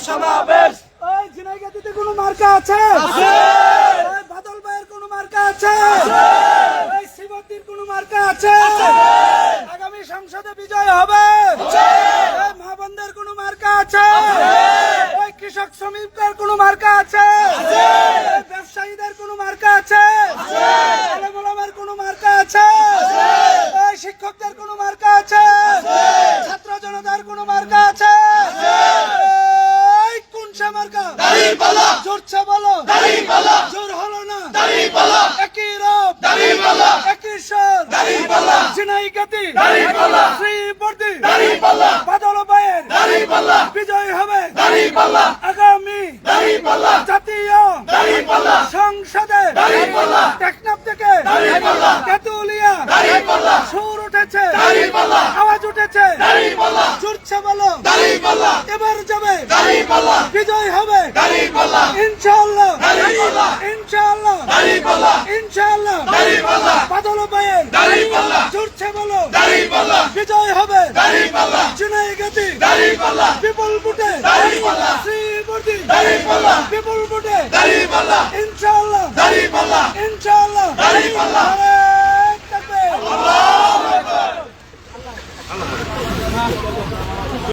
সমাবেশ। ওই ঝিনাইগাতিতে কোনো মার্কা আছে? ওই বাদল ভাইয়ের কোনো মার্কা আছে? ওই শিবদ্দির কোনো মার্কা আছে? আগামী সংসদে বিজয় হবে? ওই মা বোনদের কোনো মার্কা আছে? ওই কৃষক শ্রমিকদের কোনো মার্কা আছে? ওই ব্যবসায়ীদের কোনো মার্কা আছে? আলেম ওলামার কোনো মার্কা আছে? ওই শিক্ষকদের কোনো মার্কা আছে? ছাত্র জনতার কোনো মার্কা আছে? জোরছে বলো, জোর হলো না, একই রব, একই স্বর, ঝিনাইগাতি, শ্রীবর্দী, বাদল ভাইয়ের বিজয় হবে আগামী জাতীয় সংসদে। টেকনাফ থেকে তেতুলিয়া সুর উঠেছে, আওয়াজ উঠেছে, জোরছে বলো, এবার যাবে, বিজয় হবে ইনশাআল্লাহ, ইনশাআল্লাহ, ইনশাআল্লাহ। বাদল ভাইয়ের জোরছে বলো, বিজয় হবে ঝিনাইগাতি বিপুল ভোটে, শ্রীবর্দী বিপুল ভোটে, ইনশাআল্লাহ, ইনশাআল্লাহ।